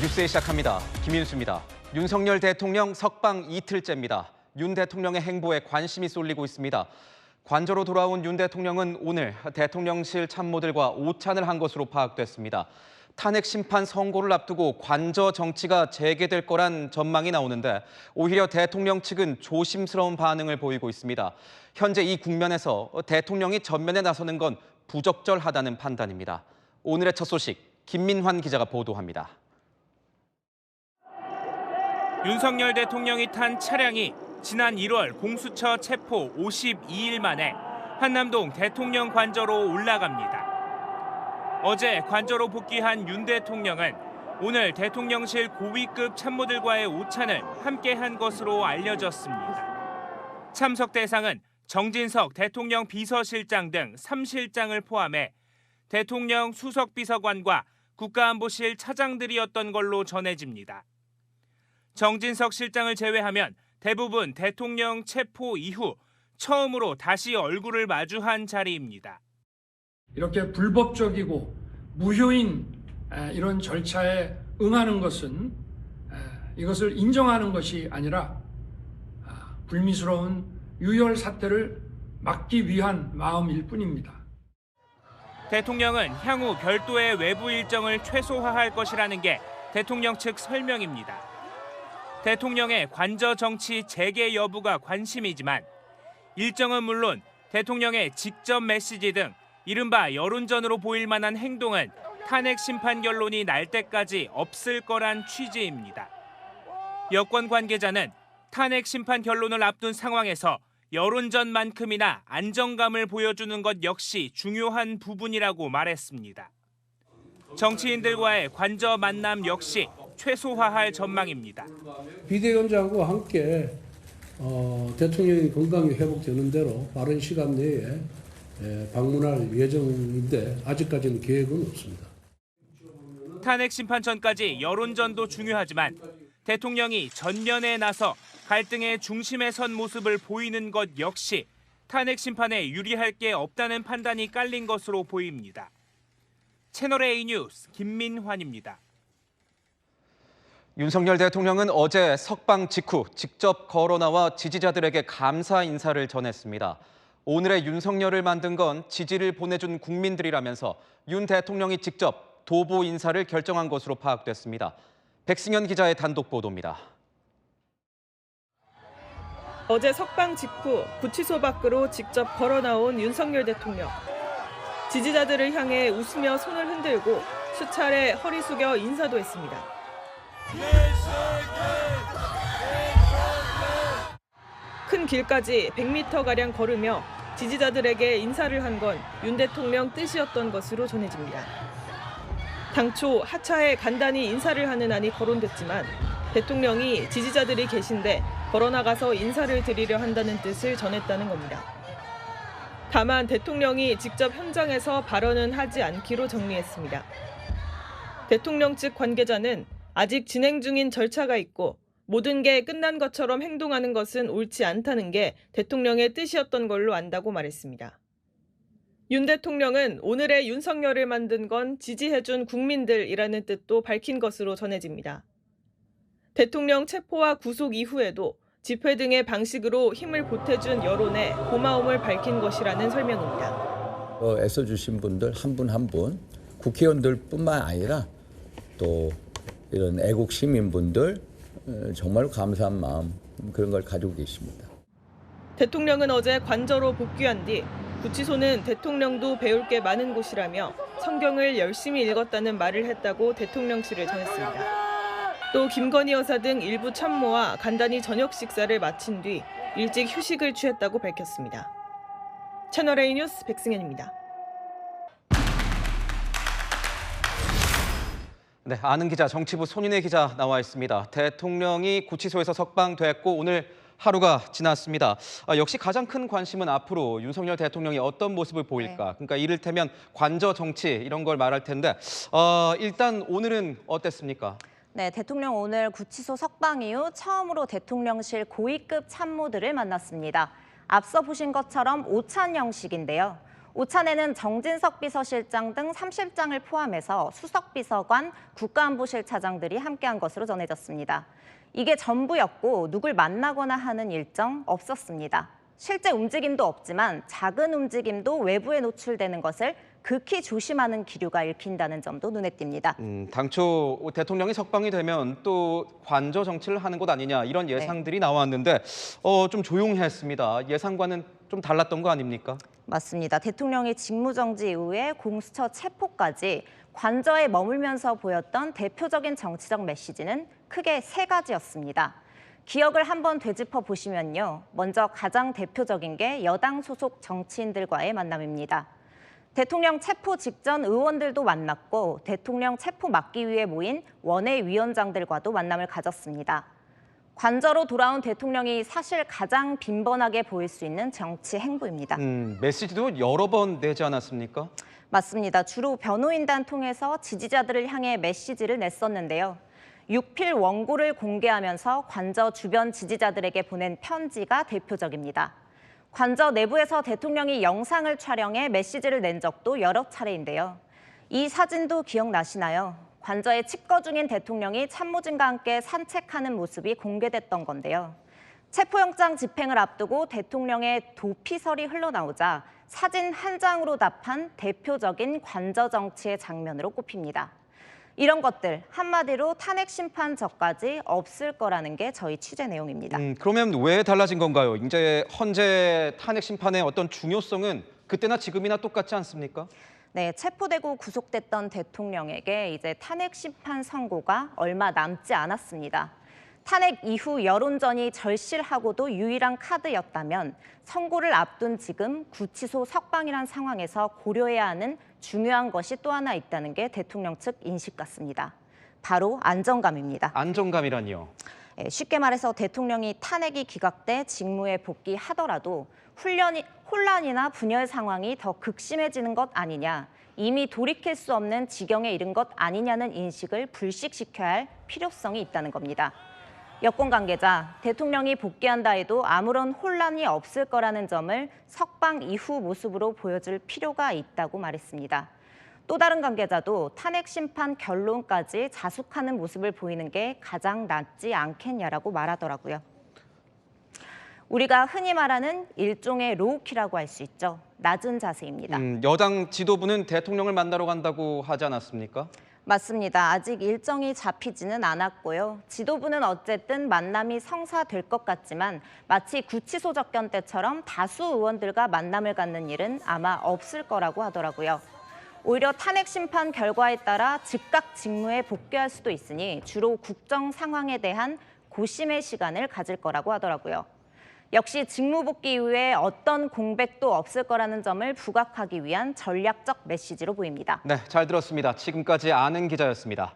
뉴스에 시작합니다. 김윤수입니다. 윤석열 대통령 석방 이틀째입니다. 윤 대통령의 행보에 관심이 쏠리고 있습니다. 관저로 돌아온 윤 대통령은 오늘 대통령실 참모들과 오찬을 한 것으로 파악됐습니다. 탄핵 심판 선고를 앞두고 관저 정치가 재개될 거란 전망이 나오는데 오히려 대통령 측은 조심스러운 반응을 보이고 있습니다. 현재 이 국면에서 대통령이 전면에 나서는 건 부적절하다는 판단입니다. 오늘의 첫 소식, 김민환 기자가 보도합니다. 윤석열 대통령이 탄 차량이 지난 1월 공수처 체포 52일 만에 한남동 대통령 관저로 올라갑니다. 어제 관저로 복귀한 윤 대통령은 오늘 대통령실 고위급 참모들과의 오찬을 함께한 것으로 알려졌습니다. 참석 대상은 정진석 대통령 비서실장 등 3실장을 포함해 대통령 수석비서관과 국가안보실 차장들이었던 걸로 전해집니다. 정진석 실장을 제외하면 대부분 대통령 체포 이후 처음으로 다시 얼굴을 마주한 자리입니다. 이렇게 불법적이고 무효인 이런 절차에 응하는 것은 이것을 인정하는 것이 아니라 불미스러운 유혈 사태를 막기 위한 마음일 뿐입니다. 대통령은 향후 별도의 외부 일정을 최소화할 것이라는 게 대통령 측 설명입니다. 대통령의 관저 정치 재개 여부가 관심이지만 일정은 물론 대통령의 직접 메시지 등 이른바 여론전으로 보일 만한 행동은 탄핵 심판 결론이 날 때까지 없을 거란 취지입니다. 여권 관계자는 탄핵 심판 결론을 앞둔 상황에서 여론전만큼이나 안정감을 보여주는 것 역시 중요한 부분이라고 말했습니다. 정치인들과의 관저 만남 역시 최소화할 전망입니다. 비대위원장과 함께 대통령이 건강이 회복되는 대로 빠른 시간 내에 방문할 예정인데 아직까지는 계획은 없습니다. 탄핵 심판 전까지 여론전도 중요하지만 대통령이 전면에 나서 갈등의 중심에 선 모습을 보이는 것 역시 탄핵 심판에 유리할 게 없다는 판단이 깔린 것으로 보입니다. 채널A 뉴스 김민환입니다. 윤석열 대통령은 어제 석방 직후 직접 걸어 나와 지지자들에게 감사 인사를 전했습니다. 오늘의 윤석열을 만든 건 지지를 보내준 국민들이라면서 윤 대통령이 직접 도보 인사를 결정한 것으로 파악됐습니다. 백승현 기자의 단독 보도입니다. 어제 석방 직후 구치소 밖으로 직접 걸어 나온 윤석열 대통령. 지지자들을 향해 웃으며 손을 흔들고 수차례 허리 숙여 인사도 했습니다. 큰 길까지 100m가량 걸으며 지지자들에게 인사를 한 건 윤 대통령 뜻이었던 것으로 전해집니다. 당초 하차에 간단히 인사를 하는 안이 거론됐지만 대통령이 지지자들이 계신데 걸어나가서 인사를 드리려 한다는 뜻을 전했다는 겁니다. 다만 대통령이 직접 현장에서 발언은 하지 않기로 정리했습니다. 대통령 측 관계자는 아직 진행 중인 절차가 있고 모든 게 끝난 것처럼 행동하는 것은 옳지 않다는 게 대통령의 뜻이었던 걸로 안다고 말했습니다. 윤 대통령은 오늘의 윤석열을 만든 건 지지해준 국민들이라는 뜻도 밝힌 것으로 전해집니다. 대통령 체포와 구속 이후에도 집회 등의 방식으로 힘을 보태준 여론에 고마움을 밝힌 것이라는 설명입니다. 애써주신 분들 한 분 한 분, 국회의원들뿐만 아니라 또 이런 애국 시민분들 정말 감사한 마음 그런 걸 가지고 계십니다. 대통령은 어제 관저로 복귀한 뒤 구치소는 대통령도 배울 게 많은 곳이라며 성경을 열심히 읽었다는 말을 했다고 대통령실을 전했습니다. 또 김건희 여사 등 일부 참모와 간단히 저녁 식사를 마친 뒤 일찍 휴식을 취했다고 밝혔습니다. 채널A 뉴스 백승현입니다. 네, 아는 기자, 정치부 손인혜 기자 나와 있습니다. 대통령이 구치소에서 석방됐고 오늘 하루가 지났습니다. 역시 가장 큰 관심은 앞으로 윤석열 대통령이 어떤 모습을 보일까. 그러니까 이를테면 관저 정치 이런 걸 말할 텐데 일단 오늘은 어땠습니까? 네, 대통령 오늘 구치소 석방 이후 처음으로 대통령실 고위급 참모들을 만났습니다. 앞서 보신 것처럼 오찬 형식인데요. 오찬에는 정진석 비서실장 등 30장을 포함해서 수석비서관, 국가안보실 차장들이 함께한 것으로 전해졌습니다. 이게 전부였고 누굴 만나거나 하는 일정 없었습니다. 실제 움직임도 없지만 작은 움직임도 외부에 노출되는 것을 극히 조심하는 기류가 읽힌다는 점도 눈에 띕니다. 당초 대통령이 석방이 되면 또 관저 정치를 하는 것 아니냐 이런 예상들이 나왔는데 좀 조용했습니다. 예상과는 좀 달랐던 거 아닙니까? 맞습니다. 대통령이 직무정지 이후에 공수처 체포까지 관저에 머물면서 보였던 대표적인 정치적 메시지는 크게 세 가지였습니다. 기억을 한번 되짚어 보시면요. 먼저 가장 대표적인 게 여당 소속 정치인들과의 만남입니다. 대통령 체포 직전 의원들도 만났고 대통령 체포 막기 위해 모인 원외위원장들과도 만남을 가졌습니다. 관저로 돌아온 대통령이 사실 가장 빈번하게 보일 수 있는 정치 행보입니다. 메시지도 여러 번 내지 않았습니까? 맞습니다. 주로 변호인단 통해서 지지자들을 향해 메시지를 냈었는데요. 6필 원고를 공개하면서 관저 주변 지지자들에게 보낸 편지가 대표적입니다. 관저 내부에서 대통령이 영상을 촬영해 메시지를 낸 적도 여러 차례인데요. 이 사진도 기억나시나요? 관저에 칩거 중인 대통령이 참모진과 함께 산책하는 모습이 공개됐던 건데요. 체포영장 집행을 앞두고 대통령의 도피설이 흘러나오자 사진 한 장으로 답한 대표적인 관저 정치의 장면으로 꼽힙니다. 이런 것들 한마디로 탄핵 심판 전까지 없을 거라는 게 저희 취재 내용입니다. 그러면 왜 달라진 건가요? 이제 헌재 탄핵 심판의 어떤 중요성은 그때나 지금이나 똑같지 않습니까? 네, 체포되고 구속됐던 대통령에게 이제 탄핵 심판 선고가 얼마 남지 않았습니다. 탄핵 이후 여론전이 절실하고도 유일한 카드였다면 선고를 앞둔 지금 구치소 석방이란 상황에서 고려해야 하는 중요한 것이 또 하나 있다는 게 대통령 측 인식 같습니다. 바로 안정감입니다. 안정감이라니요? 쉽게 말해서 대통령이 탄핵이 기각돼 직무에 복귀하더라도 혼란이나 분열 상황이 더 극심해지는 것 아니냐, 이미 돌이킬 수 없는 지경에 이른 것 아니냐는 인식을 불식시켜야 할 필요성이 있다는 겁니다. 여권 관계자, 대통령이 복귀한다 해도 아무런 혼란이 없을 거라는 점을 석방 이후 모습으로 보여줄 필요가 있다고 말했습니다. 또 다른 관계자도 탄핵 심판 결론까지 자숙하는 모습을 보이는 게 가장 낫지 않겠냐라고 말하더라고요. 우리가 흔히 말하는 일종의 로우키라고 할 수 있죠. 낮은 자세입니다. 여당 지도부는 대통령을 만나러 간다고 하지 않았습니까? 맞습니다. 아직 일정이 잡히지는 않았고요. 지도부는 어쨌든 만남이 성사될 것 같지만 마치 구치소 접견 때처럼 다수 의원들과 만남을 갖는 일은 아마 없을 거라고 하더라고요. 오히려 탄핵 심판 결과에 따라 즉각 직무에 복귀할 수도 있으니 주로 국정 상황에 대한 고심의 시간을 가질 거라고 하더라고요. 역시 직무 복귀 이후에 어떤 공백도 없을 거라는 점을 부각하기 위한 전략적 메시지로 보입니다. 네, 잘 들었습니다. 지금까지 아는 기자였습니다.